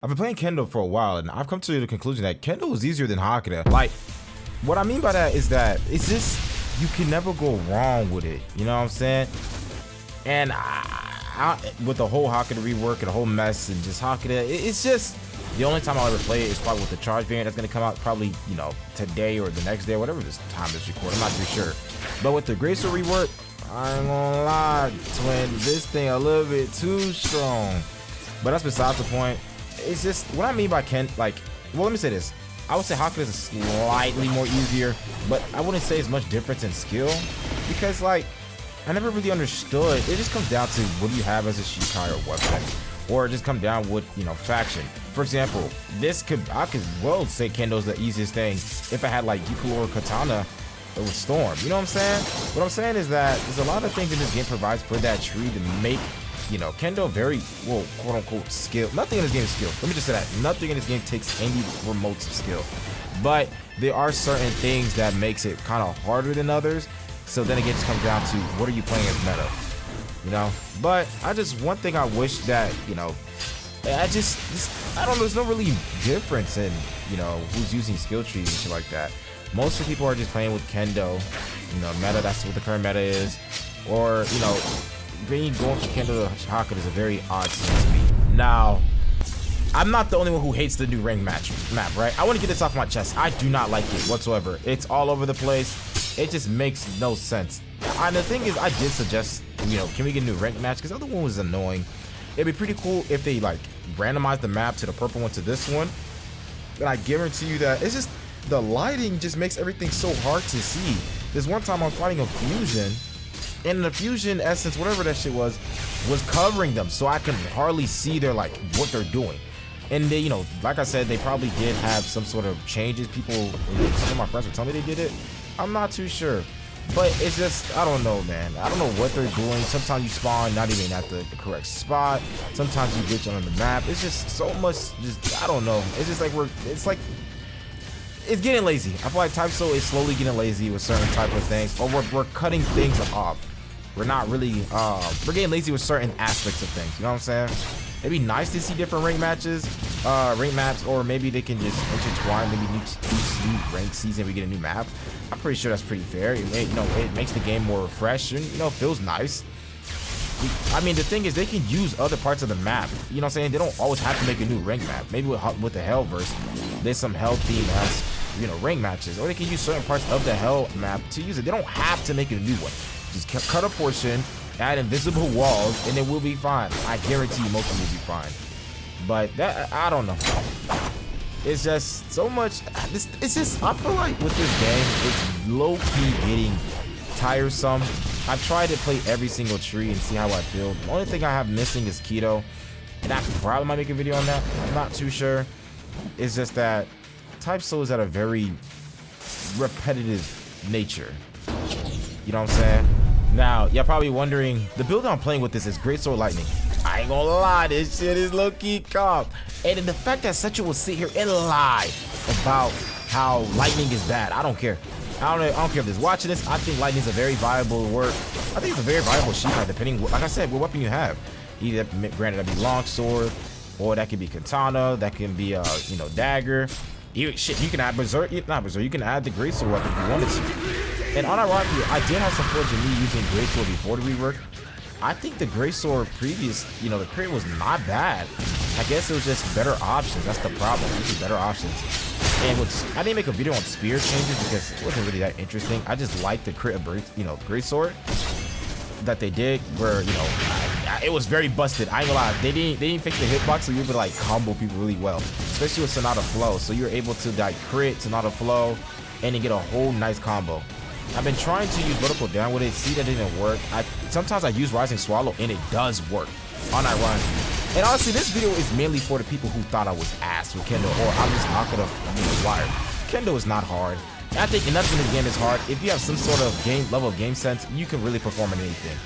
I've been playing kendo for a while, and I've come to the conclusion that kendo is easier than Hakuda. Like, what I mean by that is that it's just, you can never go wrong with it. You know what I'm saying? And with the whole Hakuda rework and the whole mess and just Hakuda, it's just, the only time I'll ever play it is probably with the charge variant that's gonna come out probably, you know, today or the next day, or whatever this time is recorded. I'm not too sure. But with the Graceful rework, I ain't gonna lie, twin, this thing a little bit too strong. But that's besides the point. It's just, what I mean by well, let me say this. I would say Hakuda is slightly more easier, but I wouldn't say it's much difference in skill, because like, I never really understood. It just comes down to what do you have as a Shikai or weapon, or it just comes down with, you know, faction. For example, I could well say Kendo's the easiest thing if I had like Yuku or Katana with Storm. You know what I'm saying? What I'm saying is that there's a lot of things in this game provides for that tree to make, you know, kendo very, well, quote unquote skill. Nothing in this game is skill. Let me just say that. Nothing in this game takes any remotes of skill. But there are certain things that makes it kind of harder than others. So then again, it just comes down to what are you playing as meta, you know? But one thing I wish that, you know, I don't know, there's no really difference in, you know, who's using skill trees and shit like that. Most of the people are just playing with kendo, you know, meta, that's what the current meta is. Or, you know, going from kendo to Hakuda is a very odd thing to me. Now, I'm not the only one who hates the new ring map, right? I want to get this off my chest. I do not like it whatsoever. It's all over the place. It just makes no sense. And the thing is, I did suggest, you know, can we get a new rank match? Because the other one was annoying. It'd be pretty cool if they like randomized the map to the purple one to this one. But I guarantee you that it's just, the lighting just makes everything so hard to see. There's one time I'm fighting a fusion, and the fusion essence, whatever that shit was covering them, so I could hardly see their, like, what they're doing. And they, you know, like I said, they probably did have some sort of changes. People, some of my friends were telling me they did it. I'm not too sure, but it's just, I don't know, man. I don't know what they're doing. Sometimes you spawn not even at the correct spot. Sometimes you glitch on the map. It's just so much, just, I don't know. It's just like it's getting lazy. I feel like Type Soul is slowly getting lazy with certain type of things, or we're cutting things off. We're not really, we're getting lazy with certain aspects of things. You know what I'm saying? It'd be nice to see different rank matches, rank maps, or maybe they can just intertwine. Maybe each new rank season we get a new map. I'm pretty sure that's pretty fair. It makes the game more fresh and, you know, feels nice. I mean, the thing is, they can use other parts of the map. You know what I'm saying? They don't always have to make a new rank map. Maybe with the Hellverse, there's some Hell theme as, you know, rank matches, or they can use certain parts of the Hell map to use it. They don't have to make a new one. Just cut a portion, add invisible walls, and it will be fine. I guarantee you most of them will be fine. But that, I don't know. It's just so much. It's just, I feel like with this game, it's low-key getting tiresome. I've tried to play every single tree and see how I feel. The only thing I have missing is keto, and I probably might make a video on that. I'm not too sure. It's just that Type Soul is at a very repetitive nature. You know what I'm saying? Now, y'all probably wondering, the build I'm playing with this is Great Sword Lightning. I ain't gonna lie, this shit is low-key calm. And then the fact that Sechu will sit here and lie about how Lightning is bad, I don't care. I don't care if there's watching this. I think Lightning's a very viable word. I think it's a very viable Shikai, depending, like I said, what weapon you have. Either, granted, that'd be longsword, or that could be katana, that can be you know, dagger. You can add berserk, not berserk. You can add the great sword weapon if you wanted to. And unironically, I did have some footage of me using great sword before the rework. I think the great sword previous, you know, the crit was not bad. I guess it was just better options. That's the problem. Just better options. And I didn't make a video on spear changes because it wasn't really that interesting. I just liked the crit of, you know, great sword that they did, where, you know, it was very busted. I ain't gonna lie, they didn't fix the hitbox, so you would like combo people really well, especially with Sonata Flow. So you're able to like crit Sonata Flow and then get a whole nice combo. I've been trying to use vertical down with it, see that it didn't work. Sometimes I use Rising Swallow and it does work on that run. And honestly, this video is mainly for the people who thought I was ass with Kendo, or I'm just Hakuda wired. Kendo is not hard. I think nothing in the game is hard. If you have some sort of level of game sense, you can really perform in anything.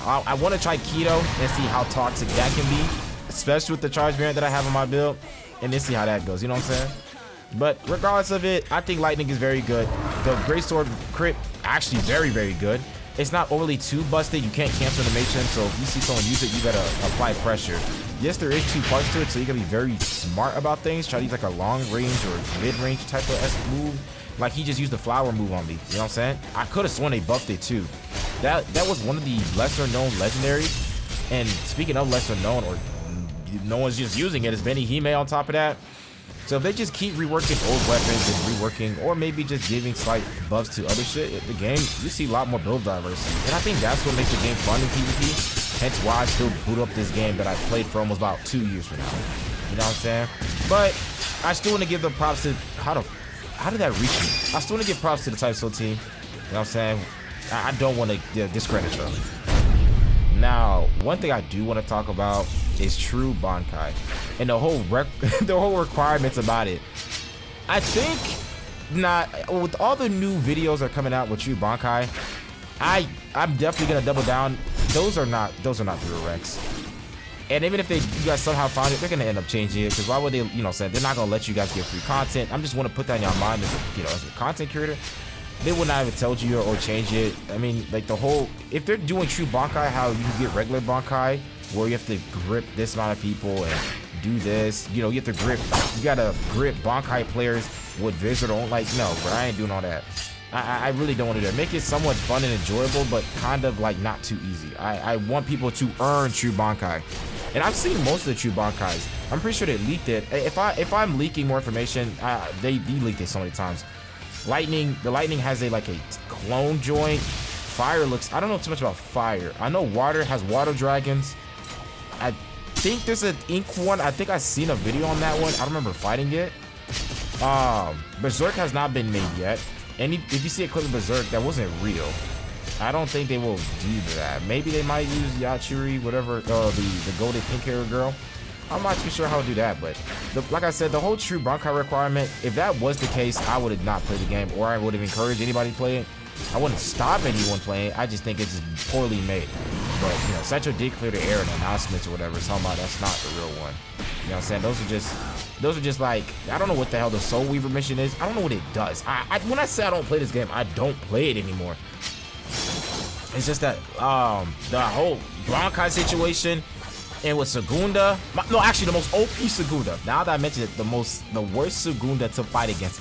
I want to try keto and see how toxic that can be, especially with the charge variant that I have on my build, and then see how that goes. You know what I'm saying? But regardless of it, I think Lightning is very good. The Great Sword crit, actually very, very good. It's not overly too busted. You can't cancel the matron, so if you see someone use it, you gotta apply pressure. yes, there is 2 parts to it, so you gotta be very smart about things. Try to use like a long range or mid range type of move. Like he just used the flower move on me. You know what I'm saying? I could have sworn they buffed it too. That was one of the lesser known legendaries. And speaking of lesser known, or no one's just using it, is Benny Hime on top of that. So if they just keep reworking old weapons and reworking, or maybe just giving slight buffs to other shit, the game, you see a lot more build diversity. And I think that's what makes the game fun in PvP. Hence why I still boot up this game that I played for almost about 2 years from now. You know what I'm saying? But I still want to give the props to, how did that reach me? I still want to give props to the Type Soul team. You know what I'm saying? I don't want to discredit them. Now, one thing I do want to talk about is True Bankai and the whole requirements about it. I think not with all the new videos that are coming out with True Bankai. I'm definitely gonna double down. Those are not real recs. And even if you guys somehow find it, they're gonna end up changing it, because why would they? You know, saying they're not gonna let you guys get free content. I'm just want to put that in your mind as as a content creator. They would not even tell you or change it. I mean, like the whole, if they're doing True Bankai, how you get regular Bankai, where you have to grip this amount of people and do this, you know, you have to you gotta grip Bankai players with Visitor on. Like, no, bro, I ain't doing all that. I really don't want to do that. Make it somewhat fun and enjoyable, but kind of like not too easy. I want people to earn True Bankai. And I've seen most of the True Bankais. I'm pretty sure they leaked it. If I'm leaking more information, they leaked it so many times. The lightning has a clone joint. Fire looks, I don't know too much about fire. I know water has water dragons. I think there's an ink one. I think I've seen a video on that one. I don't remember fighting it. Berserk has not been made yet. And if you see a clip of Berserk, that wasn't real. I don't think they will do that. Maybe they might use Yachiri, whatever, the golden pink hair girl. I'm not too sure how to do that, but like I said, the whole True Bankai requirement, if that was the case, I would have not played the game, or I would have encouraged anybody to play it. I wouldn't stop anyone playing. I just think it's just poorly made. But, you know, Satchel did clear the air in announcements or whatever, talking about that's not the real one. You know what I'm saying? Those are just like, I don't know what the hell the Soul Weaver mission is. I don't know what it does. When I say I don't play this game, I don't play it anymore. It's just that the whole Bankai situation, and with Segunda, no, actually the most OP Segunda. Now that I mentioned it, the worst Segunda to fight against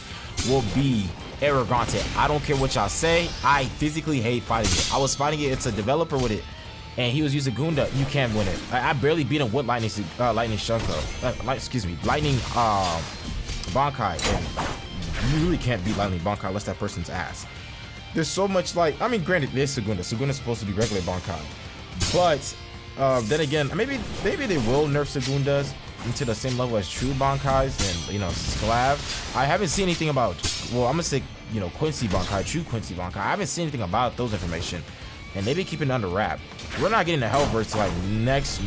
will be Arrogante. I don't care what y'all say. I physically hate fighting it. I was fighting it. It's a developer with it, and he was using Gunda. You can't win it. I barely beat him with Lightning Shunko. Excuse me, Lightning Bankai, and you really can't beat Lightning Bankai unless that person's ass. There's so much I mean, granted, there's Segunda. Segunda's supposed to be regular Bankai, but then again, maybe they will nerf Segundas into the same level as True Bankais and, you know, Sclav. I haven't seen anything about, well, I'm gonna say, you know, Quincy Bankai, True Quincy Bankai. I haven't seen anything about those information, and they be keeping it under wrap. We're not getting the Hellverse till next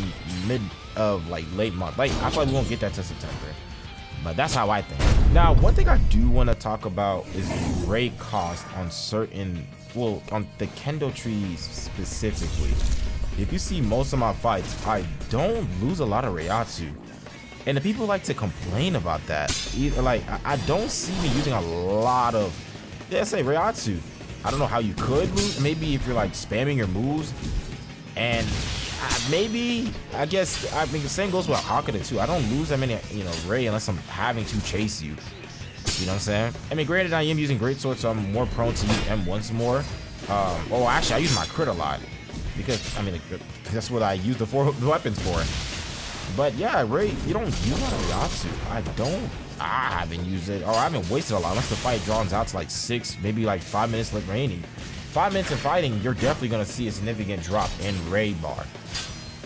mid of late month. I feel like we won't get that till September. But that's how I think. Now, one thing I do want to talk about is the raid cost on certain, well, on the kendo trees specifically. If you see most of my fights, I don't lose a lot of Reiatsu. And the people like to complain about that. I don't see me using a lot of, say Reiatsu. I don't know how you could lose. Maybe if you're spamming your moves. And maybe, I guess, I mean, the same goes with Hakuda too. I don't lose that many, you know, Rei unless I'm having to chase you. You know what I'm saying? I mean, granted, I am using Greatsword, so I'm more prone to use M1s more. Oh, actually, I use my crit a lot. Because, I mean, that's what I use the 4 weapons for. But yeah, Rei, you don't use a lot of Reiatsu. I haven't used it, or I haven't wasted a lot unless the fight draws out to 6, maybe 5 minutes remaining. 5 minutes of fighting, you're definitely gonna see a significant drop in Rei bar.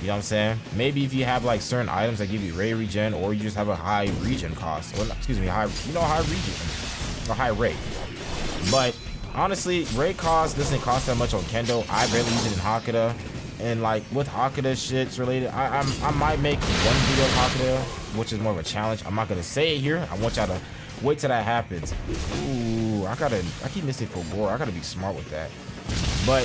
You know what I'm saying? Maybe if you have certain items that give you Rei regen, or you just have a high regen cost, or excuse me, high regen or high Rei. But honestly, Rei cost doesn't cost that much on Kendo. I barely use it in Hakuda. And with Hakuda shits related, I might make one video of Hakuda, which is more of a challenge. I'm not gonna say it here. I want y'all to wait till that happens. Ooh, I keep missing for gore. I gotta be smart with that. But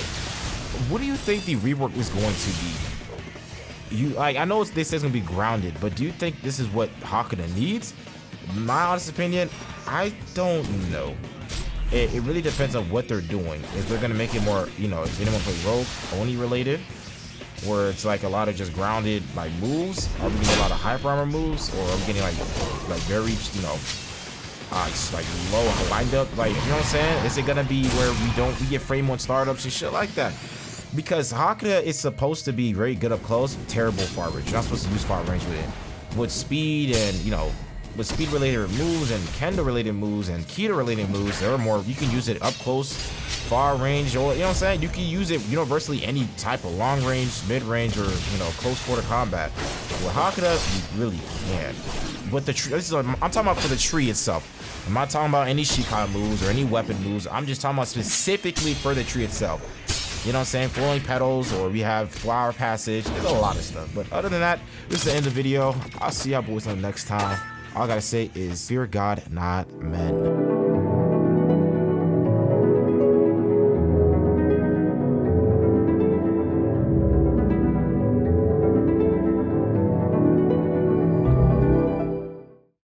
what do you think the rework is going to be? I know they say it's gonna be grounded, but do you think this is what Hakuda needs? My honest opinion, I don't know. It really depends on what they're doing. If they're gonna make it more, you know, if anyone play Rogue, Oni related, where it's like a lot of just grounded like moves? Are we getting a lot of hyper armor moves, or are we getting like very, you know, just like low wind up, like, you know what I'm saying? Is it gonna be where we get frame 1 startups and shit like that? Because Hakuda is supposed to be very good up close, terrible far range. You're not supposed to use far range with it. With speed and, you know, with speed related moves and kendo related moves and keto related moves, there are more, you can use it up close, far range, or, you know what I'm saying? You can use it universally any type of long range, mid range, or, you know, close quarter combat. With Hakuda, you really can't. But the tree, I'm talking about for the tree itself. I'm not talking about any Shikai moves or any weapon moves. I'm just talking about specifically for the tree itself. You know what I'm saying? Flowing petals, or we have flower passage. There's a lot of stuff. But other than that, this is the end of the video. I'll see y'all boys on the next time. All I gotta say is fear God, not men.